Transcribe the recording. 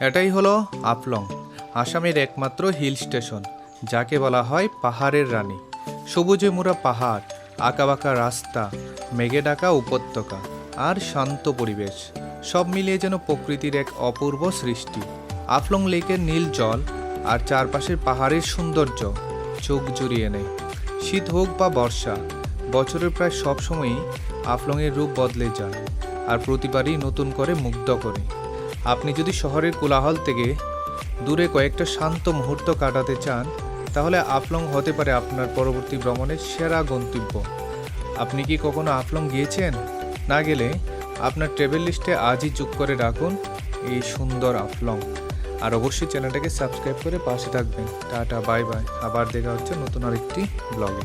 এটাই হলো আফলং, আসামের একমাত্র হিল স্টেশন, যাকে বলা হয় পাহাড়ের রানী। সবুজে মোড়া পাহাড়, আঁকাবাঁকা রাস্তা, মেঘে ঢাকা উপত্যকা আর শান্ত পরিবেশ, সব মিলিয়ে যেন প্রকৃতির এক অপূর্ব সৃষ্টি। আফলং লেকের নীল জল আর চারপাশের পাহাড়ের সৌন্দর্য চোখ জুড়িয়ে নেয়। শীত হোক বা বর্ষা, বছরের প্রায় সব সময়ই আফলংয়ের রূপ বদলে যায় আর প্রতিবারই নতুন করে মুগ্ধ করে। আপনি যদি শহরের কোলাহল থেকে দূরে কয়েকটা শান্ত মুহূর্ত কাটাতে চান, তাহলে আফলং হতে পারে আপনার পরবর্তী ভ্রমণের সেরা গন্তব্য। আপনি কি কখনো আফলং গিয়েছেন? না গেলে আপনার ট্রাভেল লিস্টে আজই যোগ করে রাখুন এই সুন্দর আফলং। আর অবশ্যই চ্যানেলটাকে সাবস্ক্রাইব করে পাশে থাকবেন। Tata, bye bye. আবার দেখা হচ্ছে নতুন আরেকটি ব্লগে।